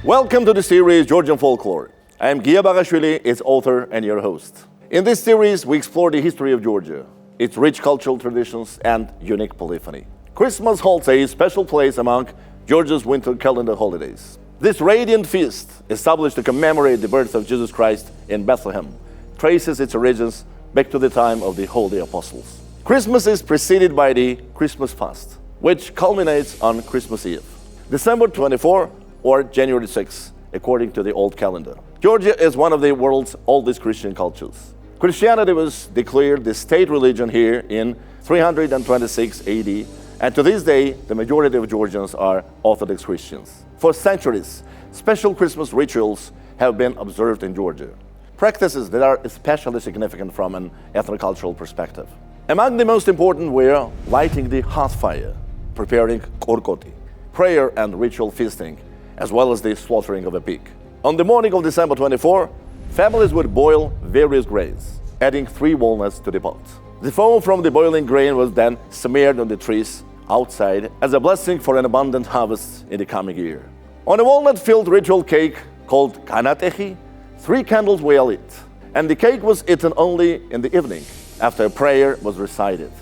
Welcome to the series Georgian Folklore. I am Gia Bagashvili, its author and your host. In this series, we explore the history of Georgia, its rich cultural traditions and unique polyphony. Christmas holds a special place among Georgia's winter calendar holidays. This radiant feast, established to commemorate the birth of Jesus Christ in Bethlehem, traces its origins back to the time of the Holy Apostles. Christmas is preceded by the Christmas fast, which culminates on Christmas Eve, December 24 or January 6, according to the old calendar. Georgia is one of the world's oldest Christian cultures. Christianity was declared the state religion here in 326 AD, and to this day, the majority of Georgians are Orthodox Christians. For centuries, special Christmas rituals have been observed in Georgia, practices that are especially significant from an ethnocultural perspective. Among the most important were lighting the hearth fire, preparing korkoti, prayer and ritual feasting, as well as the slaughtering of a pig. On the morning of December 24, families would boil various grains, adding 3 walnuts to the pot. The foam from the boiling grain was then smeared on the trees outside as a blessing for an abundant harvest in the coming year. On a walnut-filled ritual cake called kanatehi, 3 candles were lit, and the cake was eaten only in the evening after a prayer was recited.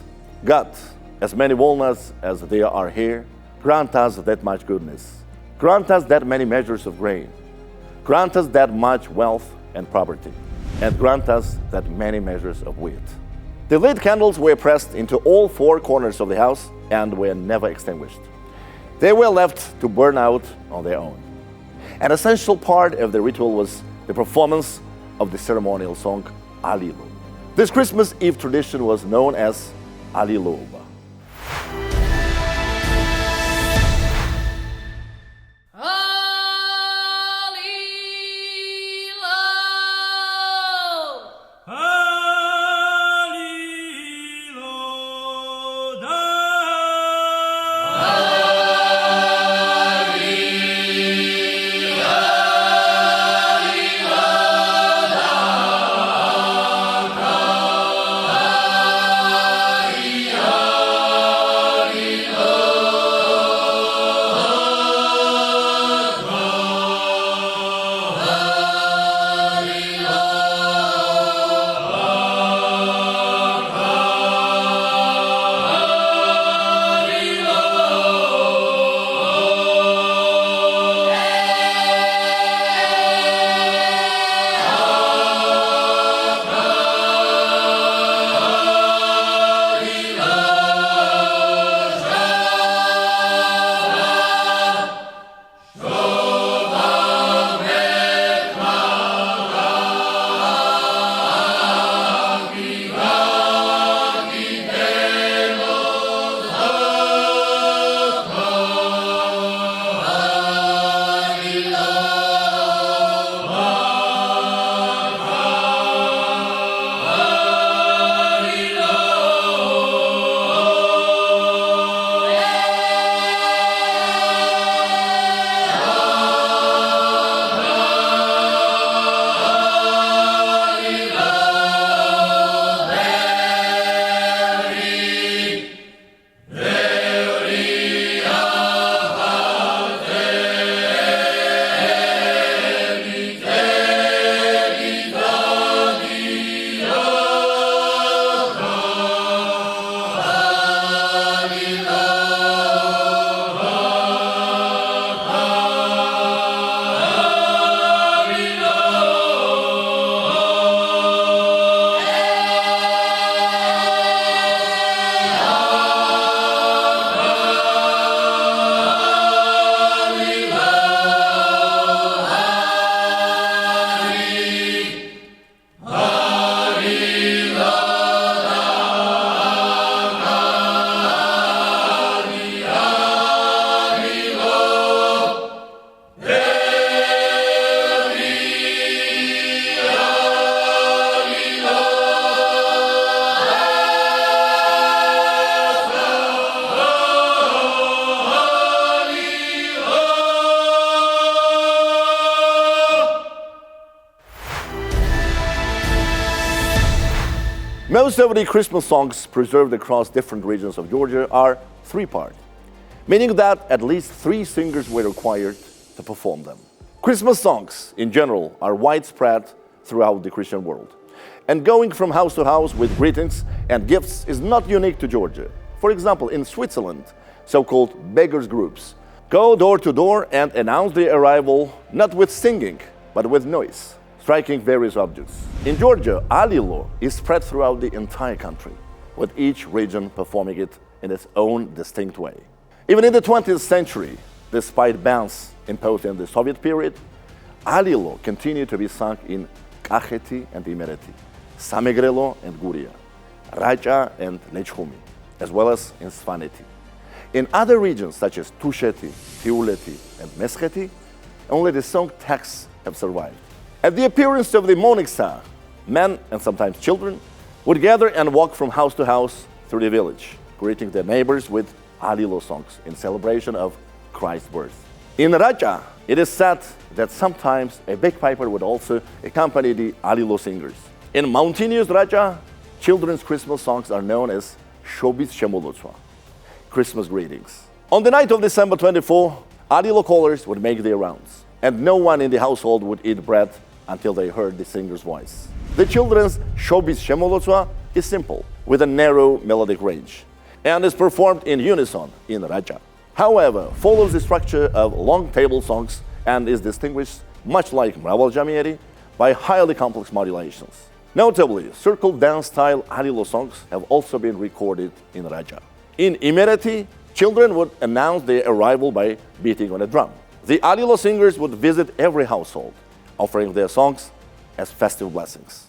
God, as many walnuts as there are here, grant us that much goodness. Grant us that many measures of grain. Grant us that much wealth and property, and grant us that many measures of wheat. The lit candles were pressed into all 4 corners of the house and were never extinguished. They were left to burn out on their own. An essential part of the ritual was the performance of the ceremonial song Alilo. This Christmas Eve tradition was known as Alilo. Most of the Christmas songs preserved across different regions of Georgia are 3-part, meaning that at least 3 singers were required to perform them. Christmas songs, in general, are widespread throughout the Christian world. And going from house to house with greetings and gifts is not unique to Georgia. For example, in Switzerland, so-called beggars groups go door to door and announce their arrival not with singing, but with noise, striking various objects. In Georgia, Alilo is spread throughout the entire country, with each region performing it in its own distinct way. Even in the 20th century, despite bans imposed in the Soviet period, Alilo continued to be sung in Kakheti and Imedi, Samegrelo and Guria, Raja and Lechumi, as well as in Svaneti. In other regions such as Tusheti, Tiuleti, and Mesheti, only the song texts have survived. At the appearance of the morning star, men and sometimes children would gather and walk from house to house through the village, greeting their neighbors with Alilo songs in celebration of Christ's birth. In Raja, it is said that sometimes a bagpiper would also accompany the Alilo singers. In mountainous Raja, children's Christmas songs are known as Shobis Shemolotswa, Christmas greetings. On the night of December 24, Alilo callers would make their rounds, and no one in the household would eat bread until they heard the singer's voice. The children's Shobis Shemolotswa is simple, with a narrow melodic range, and is performed in unison in Raja. However, follows the structure of long table songs and is distinguished, much like Mraval Jamieri, by highly complex modulations. Notably, circle dance-style Alilo songs have also been recorded in Raja. In Imedi, children would announce their arrival by beating on a drum. The Alilo singers would visit every household, offering their songs as festive blessings.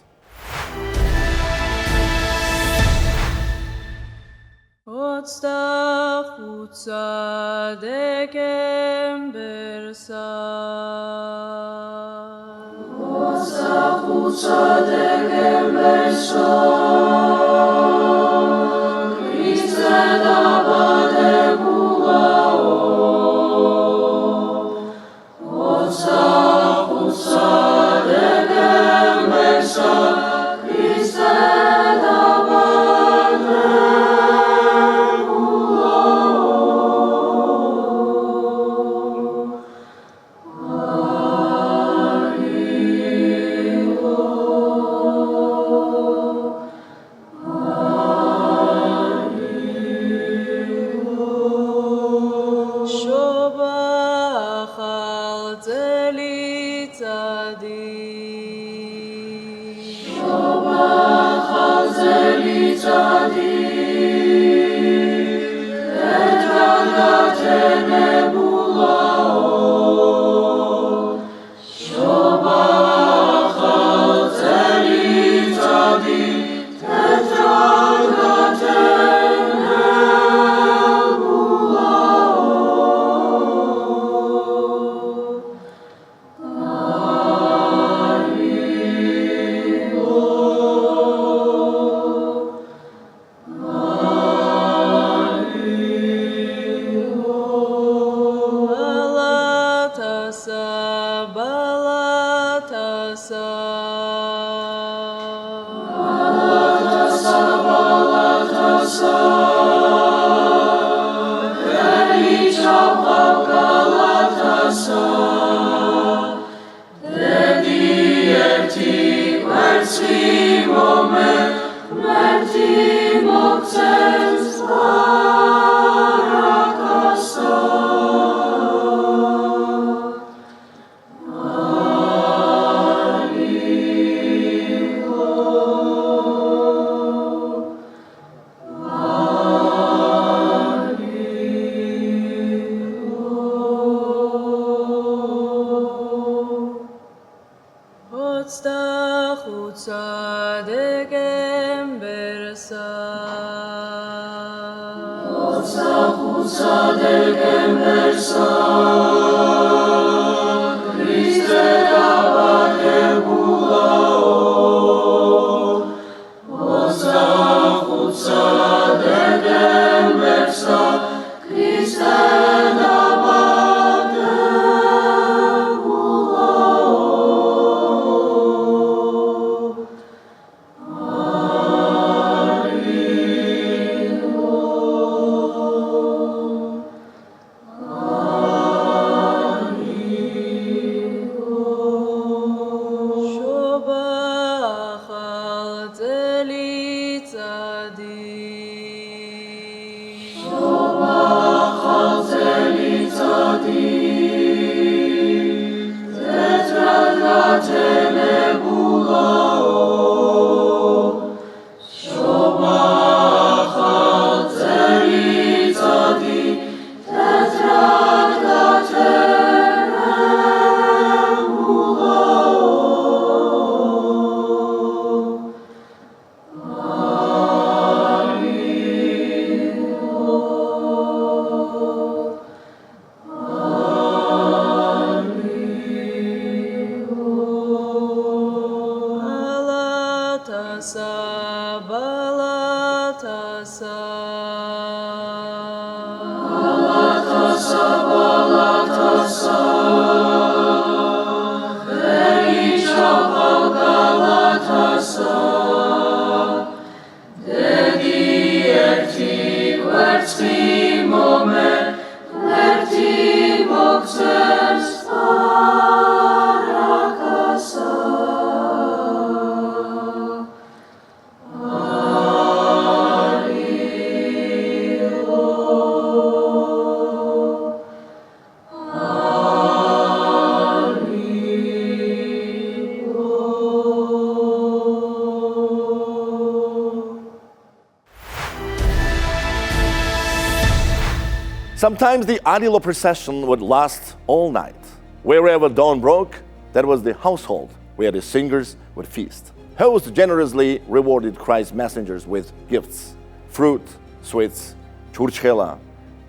Sometimes the Alilo procession would last all night. Wherever dawn broke, that was the household where the singers would feast. Hosts generously rewarded Christ's messengers with gifts: fruit, sweets, churchela,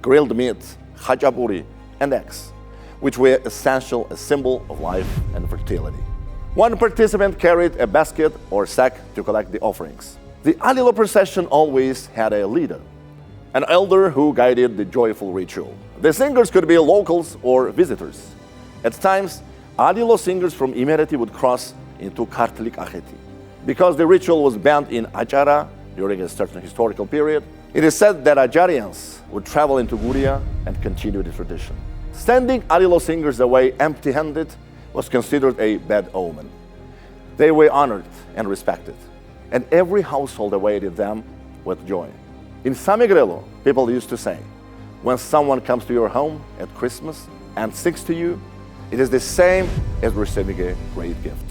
grilled meat, khachapuri, and eggs, which were essential, a symbol of life and fertility. One participant carried a basket or sack to collect the offerings. The Alilo procession always had a leader, an elder who guided the joyful ritual. The singers could be locals or visitors. At times, Alilo singers from Imedi would cross into Kartlik Aheti. Because the ritual was banned in Ajara during a certain historical period, it is said that Ajarians would travel into Guria and continue the tradition. Sending Alilo singers away empty-handed was considered a bad omen. They were honored and respected, and every household awaited them with joy. In Samegrelo, people used to say, when someone comes to your home at Christmas and sings to you, it is the same as receiving a great gift.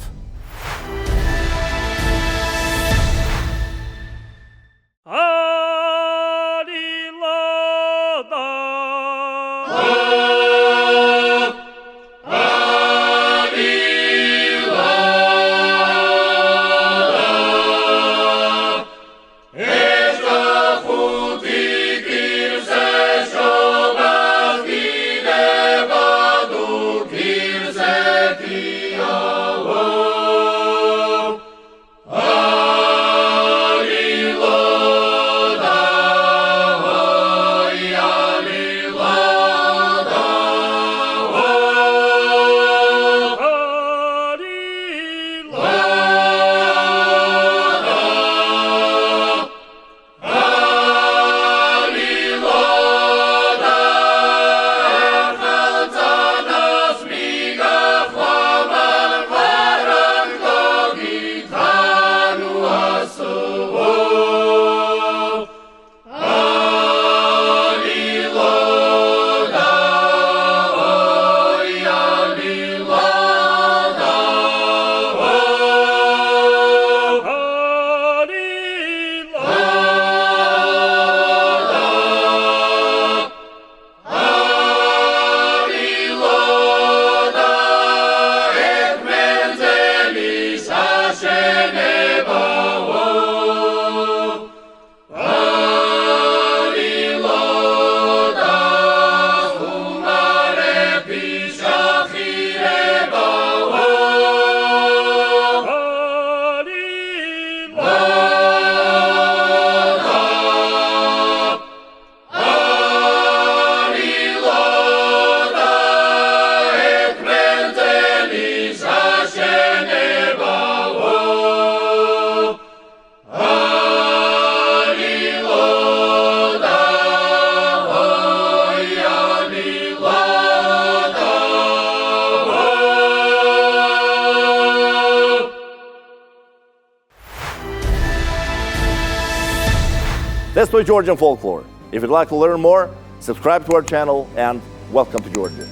That's my Georgian folklore. If you'd like to learn more, subscribe to our channel and welcome to Georgia.